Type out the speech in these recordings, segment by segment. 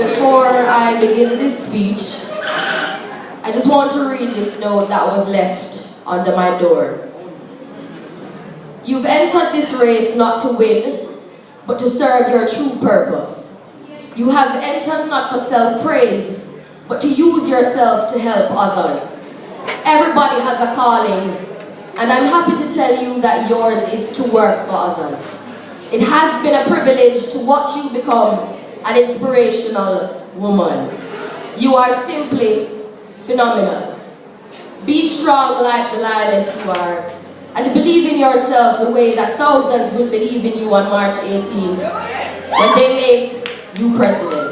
Before I begin this speech, I just want to read this note that was left under my door. You've entered this race not to win, but to serve your true purpose. You have entered not for self-praise, but to use yourself to help others. Everybody has a calling, and I'm happy to tell you that yours is to work for others. It has been a privilege to watch you become an inspirational woman. You are simply phenomenal. Be strong like the lioness you are, and believe in yourself the way that thousands will believe in you on March 18th when they make you president.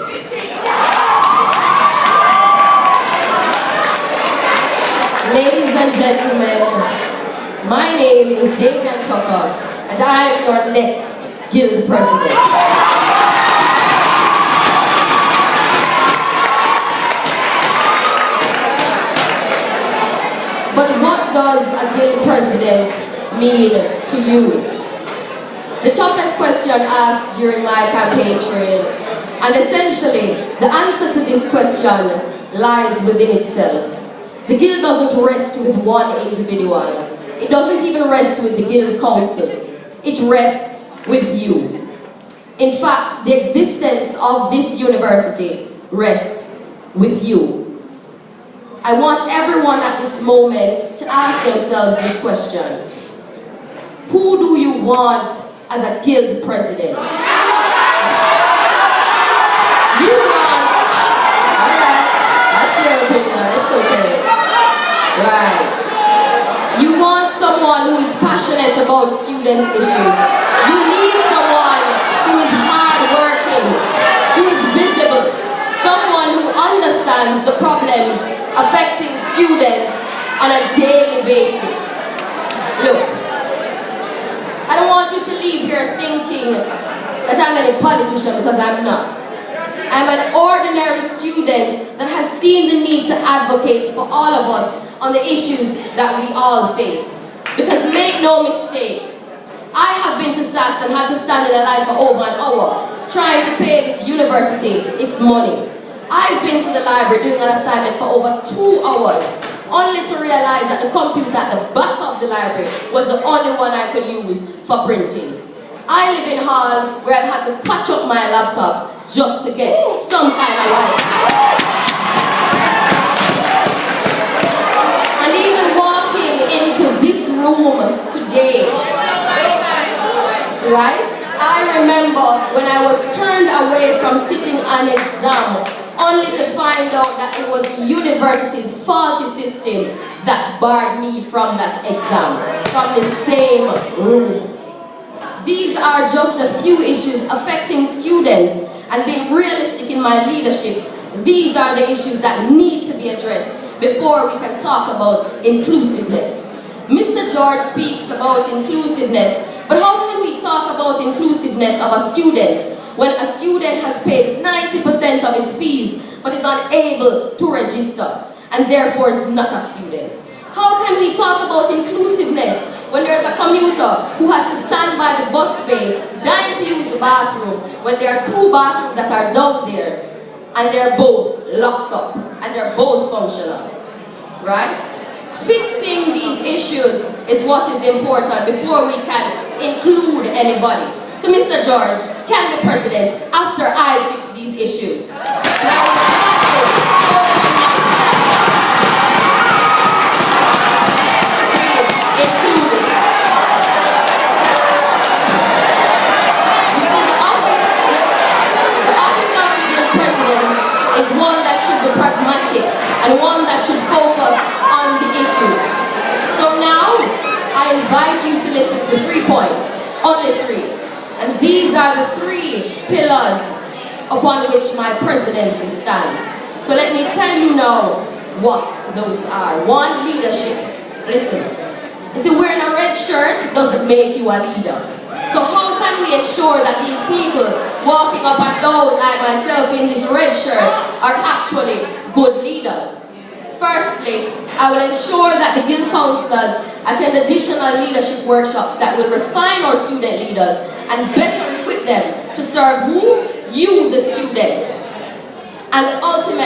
Ladies and gentlemen, my name is Davianne and I am your next Guild President. But what does a Guild President mean to you? The toughest question asked during my campaign trail, and essentially the answer to this question lies within itself. The Guild doesn't rest with one individual. It doesn't even rest with the Guild Council. It rests with you. In fact, the existence of this university rests with you. I want everyone at this moment to ask themselves this question. Who do you want as a Guild President? You want, alright, that's your opinion, it's okay. Right. You want someone who is passionate about student issues. You need someone who is hardworking, who is visible, someone who understands the problems affecting students on a daily basis. Look, I don't want you to leave here thinking that I'm any politician, because I'm not. I'm an ordinary student that has seen the need to advocate for all of us on the issues that we all face. Because make no mistake, I have been to SAS and had to stand in a line for over an hour trying to pay this university its money. I've been to the library doing an assignment for over 2 hours, only to realize that the computer at the back of the library was the only one I could use for printing. I live in Hall, where I've had to catch up my laptop just to get some kind of light. And even walking into this room today, right? I remember when I was turned away from sitting an exam, only to find out that it was the university's faulty system that barred me from that exam, from the same room. These are just a few issues affecting students, and being realistic in my leadership, these are the issues that need to be addressed before we can talk about inclusiveness. Mr. George speaks about inclusiveness, but how can we talk about inclusiveness of a student when a student has paid 90% of his fees but is unable to register and therefore is not a student? How can we talk about inclusiveness when there's a commuter who has to stand by the bus bay dying to use the bathroom when there are 2 bathrooms that are down there and they're both locked up and they're both functional, right? Fixing these issues is what is important before we can include anybody. So Mr. George, can be president after I fix these issues. And I was included. You see, the office of the Guild President is one that should be pragmatic and one that should focus on the issues. So now, I invite you to listen to 3 points, only 3. And these are the 3 pillars upon which my presidency stands. So let me tell you now what those are. 1, leadership. Listen. You see, wearing a red shirt doesn't make you a leader. So how can we ensure that these people walking up and down like myself in this red shirt are actually good leaders? Firstly, I will ensure that the Guild councillors attend additional leadership workshops that will refine our student leaders and better equip them to serve who? You, the students.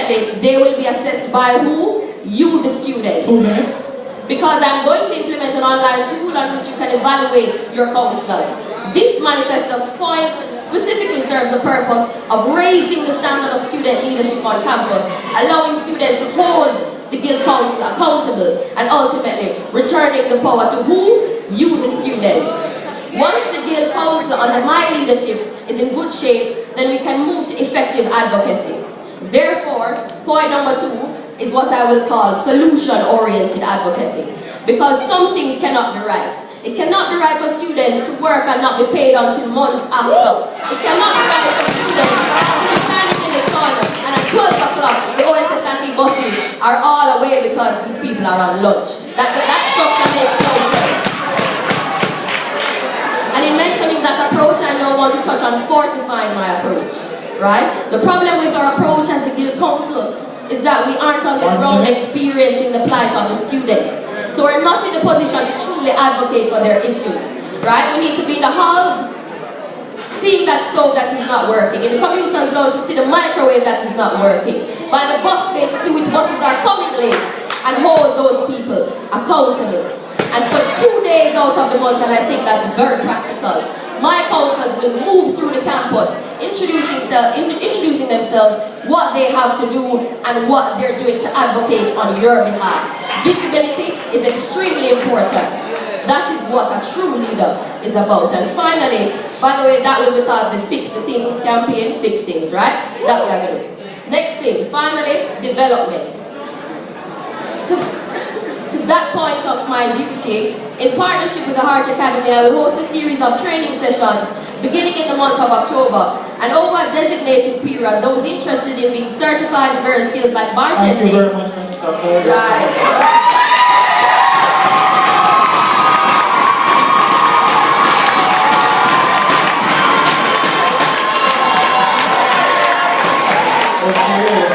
ultimately, they will be assessed by who? You, the students. 2 minutes. Because I'm going to implement an online tool on which you can evaluate your counselors. This manifesto point specifically serves the purpose of raising the standard of student leadership on campus, allowing students to hold the guild council accountable, and ultimately returning the power to who? You, the students. Once the guild council under my leadership is in good shape, then we can move to effective advocacy. Therefore, point number 2 is what I will call solution-oriented advocacy. Because some things cannot be right. It cannot be right for students to work and not be paid until months after. It cannot be right for students to be standing in the sun and at 12 o'clock the OSSND buses are all away because these people are on lunch. That structure makes no sense. And in mentioning that approach, I now want to touch on fortifying my approach. Right? The problem with our approach as the Guild Council is that we aren't on the ground experiencing the plight of the students. So we're not in a position to truly advocate for their issues. Right? We need to be in the halls, seeing that stove that is not working. In the commuter's lounge, to see the microwave that is not working. By the bus bay, to see which buses are coming late. And hold those people accountable. And for 2 days out of the month, and I think that's very practical, my counselors will move through the campus, introducing themselves, what they have to do, and what they're doing to advocate on your behalf. Visibility is extremely important. That is what a true leader is about. And finally, by the way, that will be called the Fix the Things campaign, Fix Things, right? That we are going to do. Next thing, finally, development. To that point of my duty, in partnership with the Heart Academy, I will host a series of training sessions beginning in the month of October. And over a designated period, those interested in being certified in various skills like bartending. Thank you very much, Mr. Right.